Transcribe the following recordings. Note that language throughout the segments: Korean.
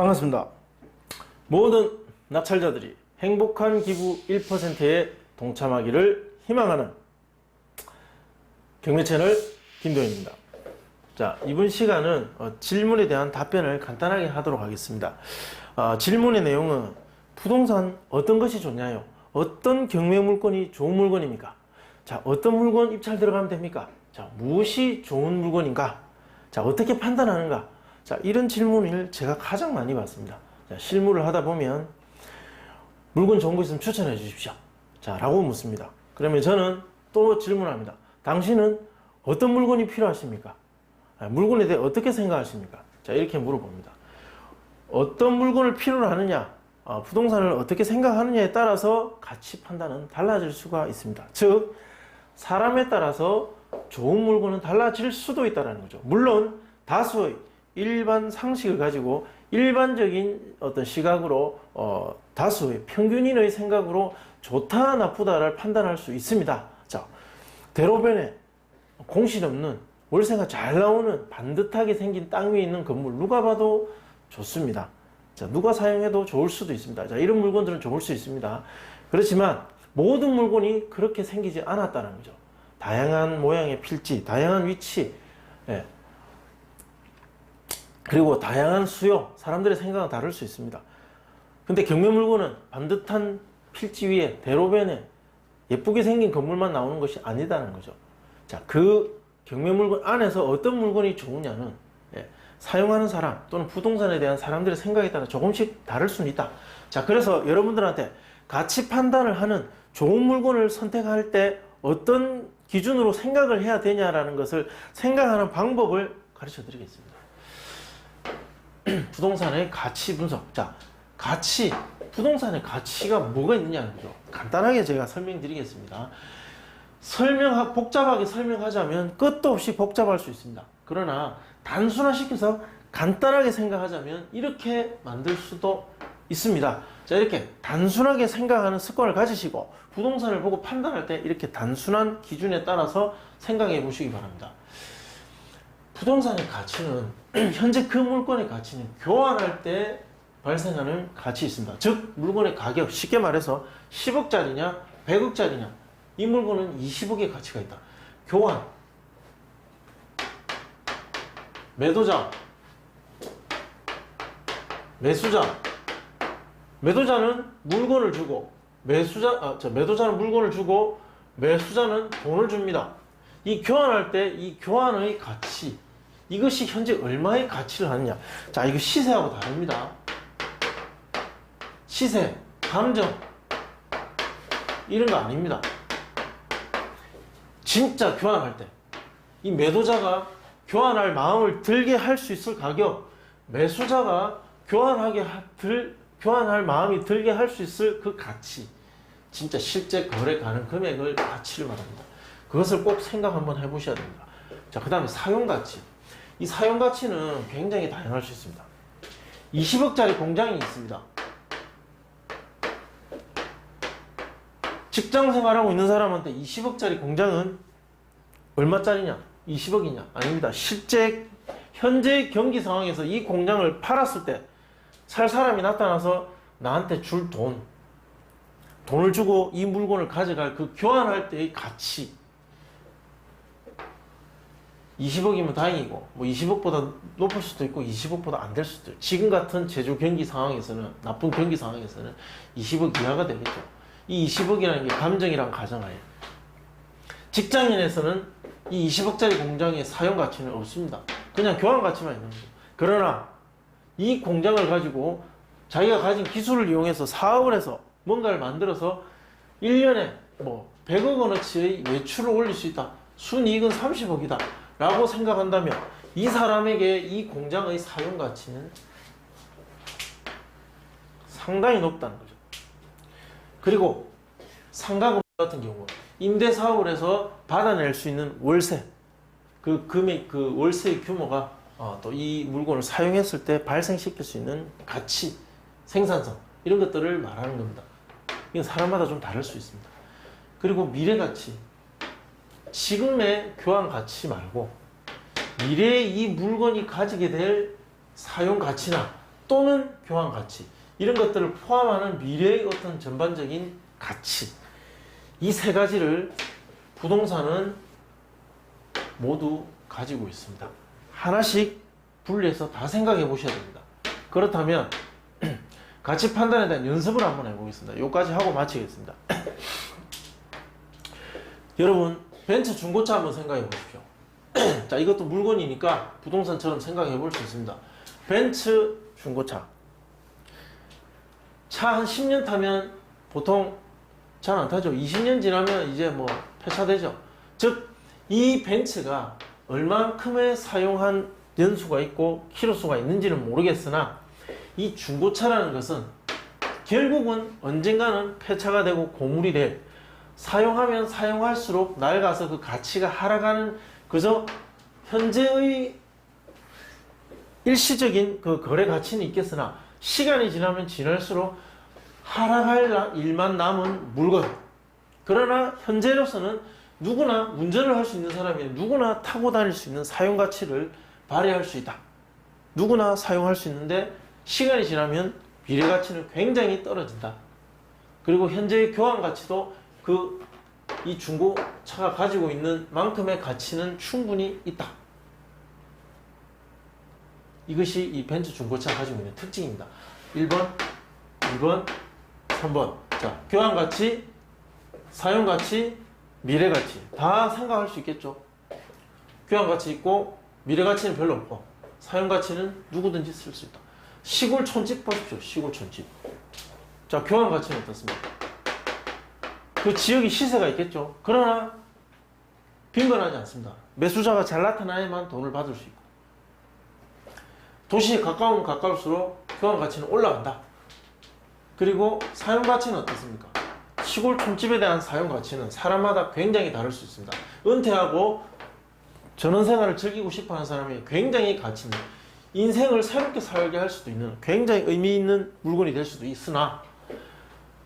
반갑습니다. 모든 낙찰자들이 행복한 기부 1%에 동참하기를 희망하는 경매 채널 김도현입니다. 자, 이번 시간은 질문에 대한 답변을 간단하게 하도록 하겠습니다. 질문의 내용은 부동산 어떤 것이 좋냐요? 어떤 경매 물건이 좋은 물건입니까? 자, 어떤 물건 입찰 들어가면 됩니까? 자, 무엇이 좋은 물건인가? 자, 어떻게 판단하는가? 자, 이런 질문을 제가 가장 많이 받습니다. 자, 실무를 하다 보면 물건 좋은 거 있으면 추천해 주십시오. 자, 라고 묻습니다. 그러면 저는 또 질문합니다. 당신은 어떤 물건이 필요하십니까? 물건에 대해 어떻게 생각하십니까? 자, 이렇게 물어봅니다. 어떤 물건을 필요로 하느냐, 부동산을 어떻게 생각하느냐에 따라서 가치 판단은 달라질 수가 있습니다. 즉, 사람에 따라서 좋은 물건은 달라질 수도 있다는 거죠. 물론 다수의 일반 상식을 가지고 일반적인 어떤 시각으로 다수의 평균인의 생각으로 좋다 나쁘다를 판단할 수 있습니다. 자, 대로변에 공실 없는 월세가 잘 나오는 반듯하게 생긴 땅 위에 있는 건물 누가 봐도 좋습니다. 자, 누가 사용해도 좋을 수도 있습니다. 자, 이런 물건들은 좋을 수 있습니다. 그렇지만 모든 물건이 그렇게 생기지 않았다는 거죠. 다양한 모양의 필지, 다양한 위치, 그리고 다양한 수요, 사람들의 생각은 다를 수 있습니다. 근데 경매 물건은 반듯한 필지 위에 대로변에 예쁘게 생긴 건물만 나오는 것이 아니다는 거죠. 자, 그 경매 물건 안에서 어떤 물건이 좋으냐는 사용하는 사람 또는 부동산에 대한 사람들의 생각에 따라 조금씩 다를 수는 있다. 자, 그래서 여러분들한테 가치 판단을 하는 좋은 물건을 선택할 때 어떤 기준으로 생각을 해야 되냐라는 것을 생각하는 방법을 가르쳐 드리겠습니다. 부동산의 가치 분석. 자, 가치, 부동산의 가치가 뭐가 있느냐는 거죠. 간단하게 제가 설명드리겠습니다. 복잡하게 설명하자면 끝도 없이 복잡할 수 있습니다. 그러나 단순화시켜서 간단하게 생각하자면 이렇게 만들 수도 있습니다. 자, 이렇게 단순하게 생각하는 습관을 가지시고 부동산을 보고 판단할 때 이렇게 단순한 기준에 따라서 생각해 보시기 바랍니다. 부동산의 가치는 현재 그 물건의 가치는 교환할 때 발생하는 가치 있습니다. 즉 물건의 가격, 쉽게 말해서 10억짜리냐 100억짜리냐 이 물건은 20억의 가치가 있다. 교환, 매도자, 매수자. 매도자는 물건을 주고 매도자는 물건을 주고 매수자는 돈을 줍니다. 이 교환할 때 이 교환의 가치, 이것이 현재 얼마의 가치를 하느냐. 자, 이거 시세하고 다릅니다. 시세, 감정 이런 거 아닙니다. 진짜 교환할 때 이 매도자가 교환할 마음을 들게 할 수 있을 가격, 매수자가 교환할 마음이 들게 할 수 있을 그 가치, 진짜 실제 거래 가능 금액을 가치를 말합니다. 그것을 꼭 생각 한번 해보셔야 됩니다. 자, 그 다음에 사용가치. 이 사용가치는 굉장히 다양할 수 있습니다. 20억짜리 공장이 있습니다. 직장 생활하고 있는 사람한테 20억짜리 공장은 얼마짜리냐? 20억이냐? 아닙니다. 실제 현재 경기 상황에서 이 공장을 팔았을 때 살 사람이 나타나서 나한테 줄 돈을 주고 이 물건을 가져갈 그 교환할 때의 가치, 20억이면 다행이고 뭐 20억보다 높을 수도 있고 20억보다 안 될 수도 있고, 지금 같은 제조 경기 상황에서는, 나쁜 경기 상황에서는 20억 이하가 되겠죠. 이 20억이라는 게 감정이랑 가정하에, 직장인에서는 이 20억짜리 공장의 사용 가치는 없습니다. 그냥 교환 가치만 있는 거죠. 그러나 이 공장을 가지고 자기가 가진 기술을 이용해서 사업을 해서 뭔가를 만들어서 1년에 뭐 100억 원어치의 매출을 올릴 수 있다. 순이익은 30억이다. 라고 생각한다면 이 사람에게 이 공장의 사용 가치는 상당히 높다는 거죠. 그리고 상가금 같은 경우 임대 사업을 해서 받아낼 수 있는 월세, 그 금액, 그 월세의 규모가 또 이 물건을 사용했을 때 발생시킬 수 있는 가치, 생산성 이런 것들을 말하는 겁니다. 이건 사람마다 좀 다를 수 있습니다. 그리고 미래 가치, 지금의 교환 가치 말고 미래에 이 물건이 가지게 될 사용 가치나 또는 교환 가치, 이런 것들을 포함하는 미래의 어떤 전반적인 가치, 이 세 가지를 부동산은 모두 가지고 있습니다. 하나씩 분리해서 다 생각해 보셔야 됩니다. 그렇다면 가치 판단에 대한 연습을 한번 해보겠습니다. 여기까지 하고 마치겠습니다. 여러분, 벤츠 중고차 한번 생각해 보십시오. 자, 이것도 물건이니까 부동산처럼 생각해 볼 수 있습니다. 벤츠 중고차. 차 한 10년 타면 보통 잘 안 타죠. 20년 지나면 이제 뭐 폐차되죠. 즉, 이 벤츠가 얼만큼의 사용한 연수가 있고 키로수가 있는지는 모르겠으나 이 중고차라는 것은 결국은 언젠가는 폐차가 되고 고물이 될, 사용하면 사용할수록 낡아서 그 가치가 하락하는, 그저 현재의 일시적인 그 거래 가치는 있겠으나 시간이 지나면 지날수록 하락할 일만 남은 물건. 그러나 현재로서는 누구나 운전을 할 수 있는 사람이 누구나 타고 다닐 수 있는 사용 가치를 발휘할 수 있다. 누구나 사용할 수 있는데 시간이 지나면 미래 가치는 굉장히 떨어진다. 그리고 현재의 교환 가치도 이 중고차가 가지고 있는 만큼의 가치는 충분히 있다. 이것이 이 벤츠 중고차가 가지고 있는 특징입니다. 1번, 2번, 3번. 자, 교환 가치, 사용 가치, 미래 가치 다 생각할 수 있겠죠. 교환 가치 있고 미래 가치는 별로 없고 사용 가치는 누구든지 쓸 수 있다. 시골 촌집 보십시오. 시골 촌집. 자, 교환 가치는 어떻습니까? 그 지역이 시세가 있겠죠. 그러나 빈번하지 않습니다. 매수자가 잘 나타나야만 돈을 받을 수 있고, 도시에 가까우면 가까울수록 교환 가치는 올라간다. 그리고 사용 가치는 어떻습니까? 시골 촌집에 대한 사용 가치는 사람마다 굉장히 다를 수 있습니다. 은퇴하고 전원생활을 즐기고 싶어하는 사람이 굉장히 가치 있는, 인생을 새롭게 살게 할 수도 있는 굉장히 의미 있는 물건이 될 수도 있으나,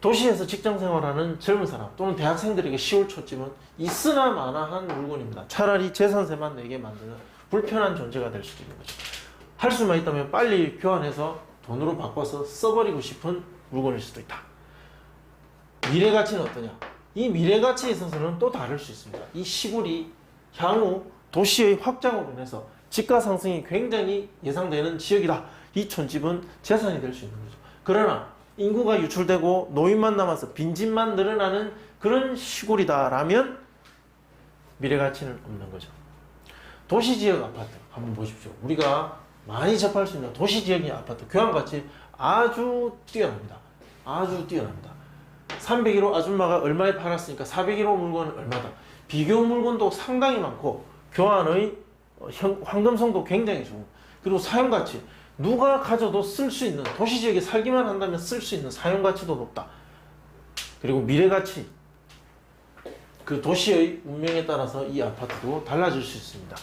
도시에서 직장생활하는 젊은 사람 또는 대학생들에게 시골 촌집은 있으나 마나한 물건입니다. 차라리 재산세만 내게 만드는 불편한 존재가 될 수도 있는 거죠. 할 수만 있다면 빨리 교환해서 돈으로 바꿔서 써버리고 싶은 물건일 수도 있다. 미래 가치는 어떠냐? 이 미래 가치에 있어서는 또 다를 수 있습니다. 이 시골이 향후 도시의 확장으로 인해서 집가 상승이 굉장히 예상되는 지역이다. 이 촌집은 재산이 될 수 있는 거죠. 그러나 인구가 유출되고 노인만 남아서 빈집만 늘어나는 그런 시골이다라면 미래 가치는 없는 거죠. 도시지역 아파트 한번 보십시오. 우리가 많이 접할 수 있는 도시지역의 아파트 교환 가치 아주 뛰어납니다. 아주 뛰어납니다. 301호 아줌마가 얼마에 팔았으니까 401호 물건은 얼마다. 비교 물건도 상당히 많고 교환의 황금성도 굉장히 좋은, 그리고 사용가치, 누가 가져도 쓸 수 있는, 도시지역에 살기만 한다면 쓸 수 있는 사용가치도 높다. 그리고 미래가치, 그 도시의 운명에 따라서 이 아파트도 달라질 수 있습니다.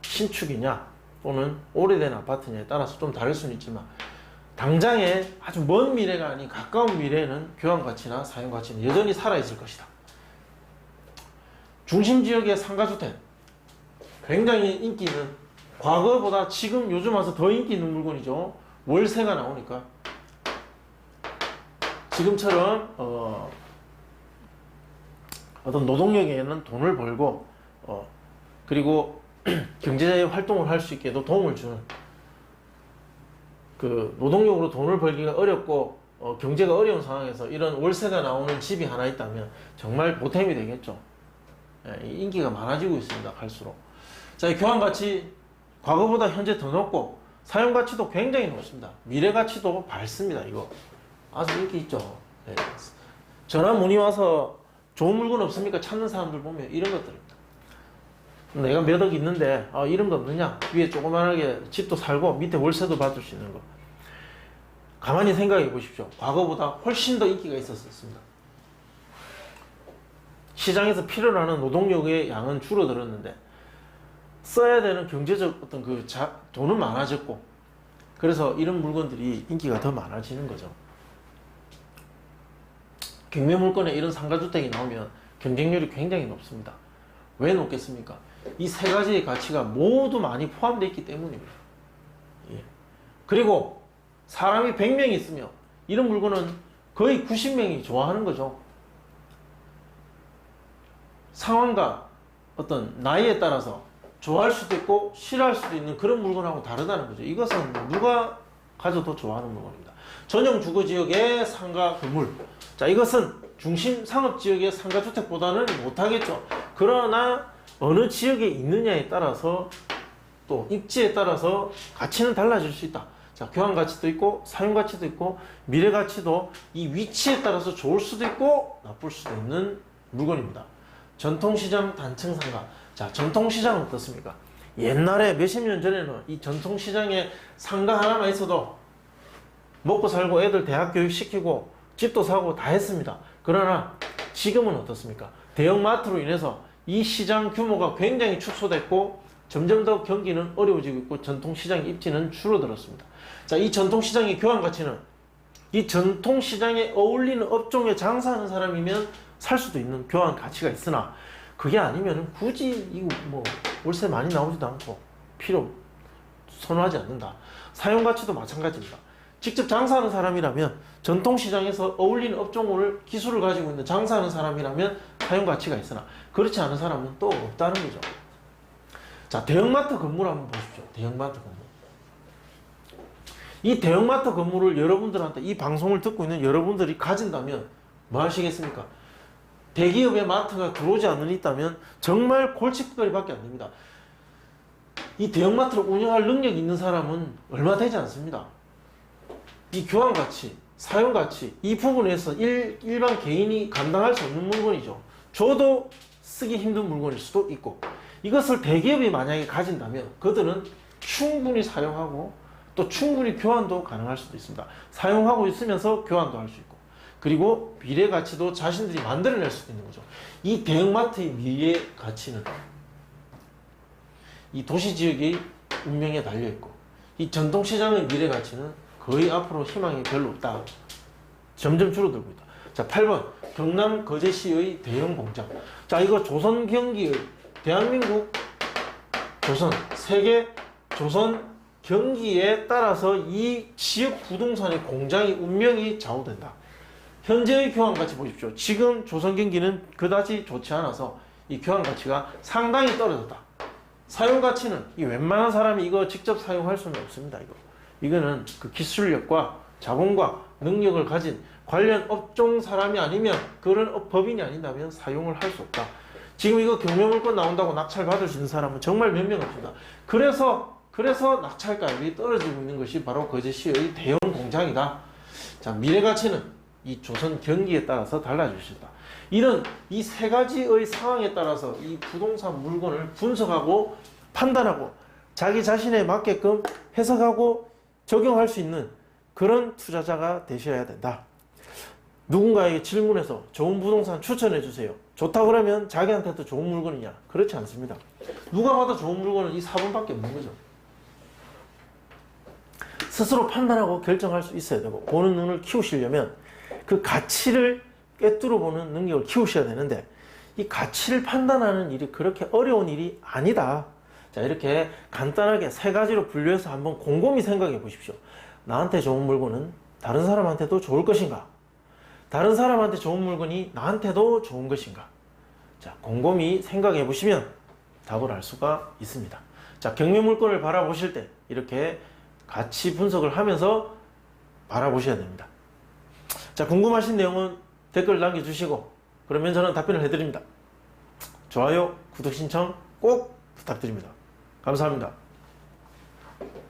신축이냐 또는 오래된 아파트냐에 따라서 좀 다를 수는 있지만 당장에 아주 먼 미래가 아닌 가까운 미래에는 교환가치나 사용가치는 여전히 살아있을 것이다. 중심지역의 상가주택 굉장히 인기 있는, 과거보다 지금 요즘 와서 더 인기 있는 물건이죠. 월세가 나오니까 지금처럼 어떤 노동력에는 돈을 벌고 그리고 경제적인 활동을 할 수 있게도 도움을 주는, 그 노동력으로 돈을 벌기가 어렵고 경제가 어려운 상황에서 이런 월세가 나오는 집이 하나 있다면 정말 보탬이 되겠죠. 인기가 많아지고 있습니다. 갈수록. 자, 이 교환가치 과거보다 현재 더 높고 사용가치도 굉장히 높습니다. 미래가치도 밝습니다. 이거 아주 인기 있죠. 네. 전화 문의 와서 좋은 물건 없습니까? 찾는 사람들 보면 이런 것들입니다. 내가 몇 억 있는데 이런 거 없느냐? 위에 조그만하게 집도 살고 밑에 월세도 받을 수 있는 거. 가만히 생각해 보십시오. 과거보다 훨씬 더 인기가 있었습니다. 시장에서 필요로 하는 노동력의 양은 줄어들었는데 써야 되는 경제적 어떤 돈은 많아졌고, 그래서 이런 물건들이 인기가 더 많아지는 거죠. 경매 물건에 이런 상가주택이 나오면 경쟁률이 굉장히 높습니다. 왜 높겠습니까? 이 세 가지의 가치가 모두 많이 포함되어 있기 때문입니다. 예. 그리고 사람이 100명이 있으며 이런 물건은 거의 90명이 좋아하는 거죠. 상황과 어떤 나이에 따라서 좋아할 수도 있고 싫어할 수도 있는 그런 물건하고 다르다는 거죠. 이것은 누가 가져도 좋아하는 물건입니다. 전용 주거지역의 상가 건물. 자, 이것은 중심 상업지역의 상가주택보다는 못하겠죠. 그러나 어느 지역에 있느냐에 따라서 또 입지에 따라서 가치는 달라질 수 있다. 자, 교환 가치도 있고 사용 가치도 있고 미래 가치도 이 위치에 따라서 좋을 수도 있고 나쁠 수도 있는 물건입니다. 전통시장 단층 상가. 자, 전통시장은 어떻습니까? 옛날에 몇십 년 전에는 이 전통시장에 상가 하나만 있어도 먹고 살고 애들 대학 교육 시키고 집도 사고 다 했습니다. 그러나 지금은 어떻습니까? 대형마트로 인해서 이 시장 규모가 굉장히 축소됐고 점점 더 경기는 어려워지고 있고 전통시장 입지는 줄어들었습니다. 자, 이 전통시장의 교환 가치는 이 전통시장에 어울리는 업종에 장사하는 사람이면 살 수도 있는 교환 가치가 있으나 그게 아니면 굳이 이거 뭐 월세 많이 나오지도 않고 필요 선호하지 않는다. 사용 가치도 마찬가지입니다. 직접 장사하는 사람이라면 전통시장에서 어울리는 업종을 기술을 가지고 있는 장사하는 사람이라면 사용 가치가 있으나 그렇지 않은 사람은 또 없다는 거죠. 자, 대형마트 건물 한번 보십시오. 대형마트 건물. 이 대형마트 건물을 여러분들한테 이 방송을 듣고 있는 여러분들이 가진다면 뭐 하시겠습니까? 대기업의 마트가 들어오지 않는 있다면 정말 골칫거리밖에 안 됩니다. 이 대형마트를 운영할 능력이 있는 사람은 얼마 되지 않습니다. 이 교환 가치, 사용 가치 이 부분에서 일반 개인이 감당할 수 없는 물건이죠. 저도 쓰기 힘든 물건일 수도 있고 이것을 대기업이 만약에 가진다면 그들은 충분히 사용하고 또 충분히 교환도 가능할 수도 있습니다. 사용하고 있으면서 교환도 할 수 있고 그리고 미래 가치도 자신들이 만들어낼 수도 있는 거죠. 이 대형마트의 미래 가치는 이 도시지역의 운명에 달려있고 이 전통시장의 미래 가치는 거의 앞으로 희망이 별로 없다. 점점 줄어들고 있다. 자, 8번 경남 거제시의 대형 공장. 자, 이거 조선 경기의 대한민국 조선 세계 조선 경기에 따라서 이 지역 부동산의 공장의 운명이 좌우된다. 현재의 교환 가치 보십시오. 지금 조선 경기는 그다지 좋지 않아서 이 교환 가치가 상당히 떨어졌다. 사용 가치는 이 웬만한 사람이 이거 직접 사용할 수는 없습니다. 이거는 그 기술력과 자본과 능력을 가진 관련 업종 사람이 아니면 그런 법인이 아닌다면 사용을 할 수 없다. 지금 이거 경매물건 나온다고 낙찰 받을 수 있는 사람은 정말 몇 명 없습니다. 그래서 낙찰가율이 떨어지고 있는 것이 바로 거제시의 대형 공장이다. 자, 미래 가치는 이 조선 경기에 따라서 달라질 수 있다. 이런 이 세 가지의 상황에 따라서 이 부동산 물건을 분석하고 판단하고 자기 자신에 맞게끔 해석하고 적용할 수 있는 그런 투자자가 되셔야 된다. 누군가에게 질문해서 좋은 부동산 추천해 주세요. 좋다 그러면 자기한테도 좋은 물건이냐? 그렇지 않습니다. 누가 봐도 좋은 물건은 이 4번밖에 없는 거죠. 스스로 판단하고 결정할 수 있어야 되고 보는 눈을 키우시려면 그 가치를 꿰뚫어 보는 능력을 키우셔야 되는데 이 가치를 판단하는 일이 그렇게 어려운 일이 아니다. 자, 이렇게 간단하게 세 가지로 분류해서 한번 곰곰이 생각해 보십시오. 나한테 좋은 물건은 다른 사람한테도 좋을 것인가? 다른 사람한테 좋은 물건이 나한테도 좋은 것인가? 자, 곰곰이 생각해 보시면 답을 알 수가 있습니다. 자, 경매 물건을 바라보실 때 이렇게 가치 분석을 하면서 바라보셔야 됩니다. 자, 궁금하신 내용은 댓글 남겨주시고 그러면 저는 답변을 해드립니다. 좋아요, 구독 신청 꼭 부탁드립니다. 감사합니다.